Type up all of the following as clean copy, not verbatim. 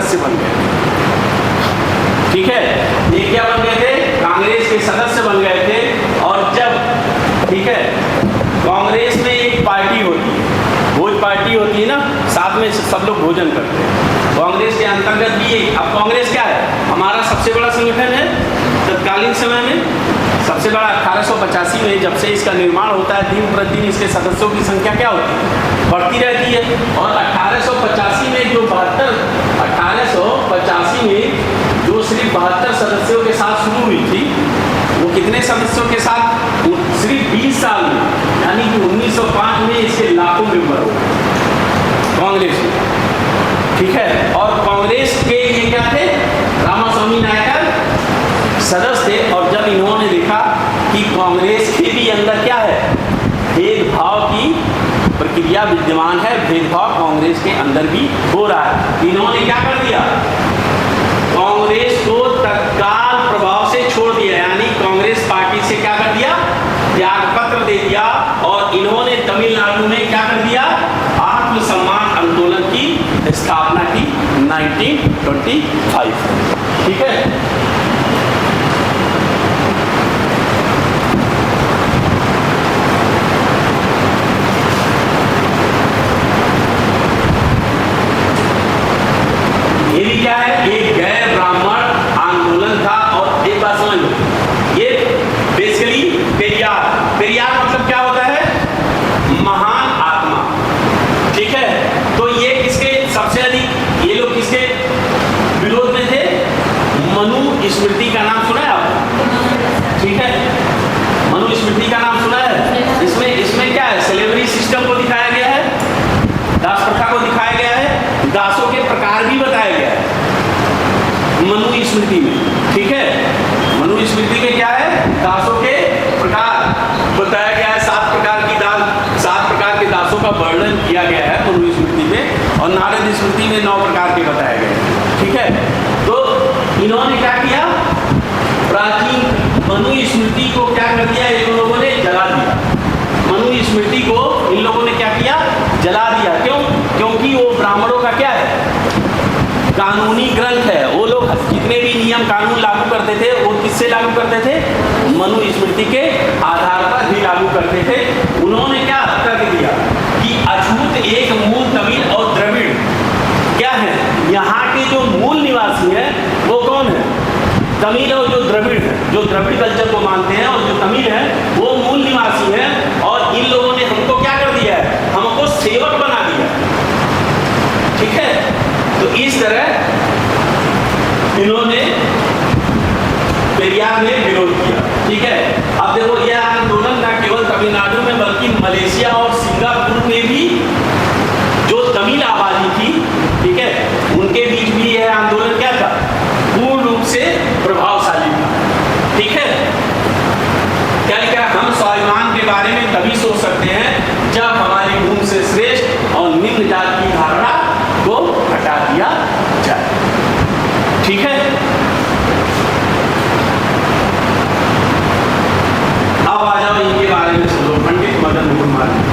सदस्य बन गए। ठीक है, ये क्या बन गए थे? कांग्रेस के सदस्य बन गए थे। और जब, ठीक है, कांग्रेस में एक पार्टी होती है, भोज पार्टी होती है ना, साथ में सब लोग भोजन करते हैं। कांग्रेस के अंतर्गत भी ये, अब कांग्रेस क्या है? हमारा सबसे बड़ा संगठन है तत्कालीन समय में, सबसे बड़ा 1885 में जब से इसका निर्माण होता है, दिन प्रतिदिन इसके सदस्यों की संख्या क्या होती है? बढ़ती रहती है। और 1885 में जो 1885 में जो सिर्फ 72 सदस्यों के साथ शुरू हुई थी, वो कितने सदस्यों के साथ? सिर्फ 20 साल में, यानी कि 1905 में इसके लाखों मेंबर हो कांग्रेस में। ठीक है, और कांग्रेस के ये क्या थे? रामास्वामी नायकर सदस्य थे। और जब इन्होंने देखा कि कांग्रेस के भी अंदर क्या है, भेदभाव की प्रक्रिया विद्यमान है, भेदभाव कांग्रेस के अंदर भी हो रहा है, इन्होंने क्या कर दिया? कांग्रेस को तत्काल प्रभाव से छोड़ दिया, यानी कांग्रेस पार्टी से क्या कर दिया? त्याग पत्र दे दिया। और इन्होंने तमिलनाडु में क्या कर दिया? आत्मसम्मान आंदोलन की स्थापना की 1925। ठीक है, ये भी क्या है? एक गैर ब्राह्मण आंदोलन था। और एक बात समझ लो, ये बेसिकली पेरियार मतलब क्या होता है? महान आत्मा। ठीक है, तो ये किसके सबसे अधिक, ये लोग किसके विरोध में थे? मनु स्मृति का नाम सुना है आपने? ठीक है, मनु स्मृति का नाम सुना है? इसमें क्या है? स्लेवरी सिस्टम को दिखाया गया है, दास प्रथा को दिखाया गया है, दासों के प्रकार भी बताया गया है मनु स्मृति में। ठीक है, मनु स्मृति में क्या है? दासों के प्रकार बताया गया है, 7 प्रकार के दासों का वर्णन किया गया है मनु स्मृति में। और नारद स्मृति में 9 प्रकार के बताए गए। ठीक है, तो इन्होंने क्या किया? प्राचीन मनु स्मृति को क्या कर दिया? इन लोगों ने जला दिया। मनु स्मृति को इन लोगों ने क्या किया? जला दिया। क्यों? क्योंकि वो ब्राह्मणों का क्या है? कानूनी ग्रंथ है। वो लोग जितने भी नियम कानून लागू करते थे, वो किससे लागू करते थे? मनु स्मृति के आधार पर ही लागू करते थे। उन्होंने क्या कर दिया कि अछूत एक मूल तमिल और द्रविड़ क्या है? यहाँ के जो मूल निवासी हैं वो कौन है? तमिल और जो द्रविड़ है, जो द्रविड़ कल्चर को मानते हैं, और जो तमिल है वो मूल निवासी हैं। और इन लोगों ने हमको क्या कर दिया है? हमको सेवक बना दिया। ठीक है, तो इस तरह इन्होंने पेरियार ने विरोध किया। ठीक है, अब देखो, यह आंदोलन न केवल तमिलनाडु में बल्कि मलेशिया और सिंगापुर में भी जो तमिल आबादी थी, ठीक है, उनके बीच भी यह आंदोलन क्या था? पूर्ण रूप से प्रभावशाली था। ठीक है, क्या हम स्वाभिमान के बारे में तभी सोच सकते हैं जब हमारी भूमि से श्रेष्ठ और निम्न जाति की धारणा को हटा दिया जाए। ठीक है, अब आ जाओ इनके बारे में सुनो। पंडित मदन मोहन मालवीय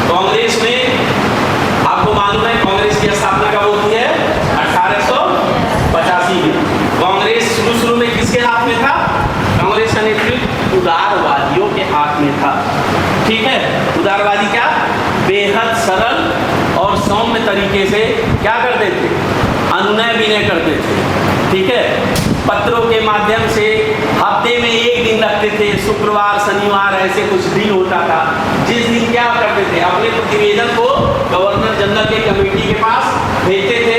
कांग्रेस में आपको मालूम है कांग्रेस की स्थापना कब होती है? 1885 में। कांग्रेस शुरू में किसके हाथ में था? कांग्रेस का नेतृत्व उदारवादियों के हाथ में था। ठीक है, उदारवादी क्या? बेहद सरल और सौम्य तरीके से क्या करते थे? अनुनय विनय करते थे। ठीक है, पत्रों के माध्यम से हफ्ते में एक दिन रखते थे, शुक्रवार शनिवार ऐसे कुछ दिन होता था, जिस दिन क्या करते थे? अपने प्रतिवेदन को गवर्नर जनरल के कमेटी के पास भेजते थे।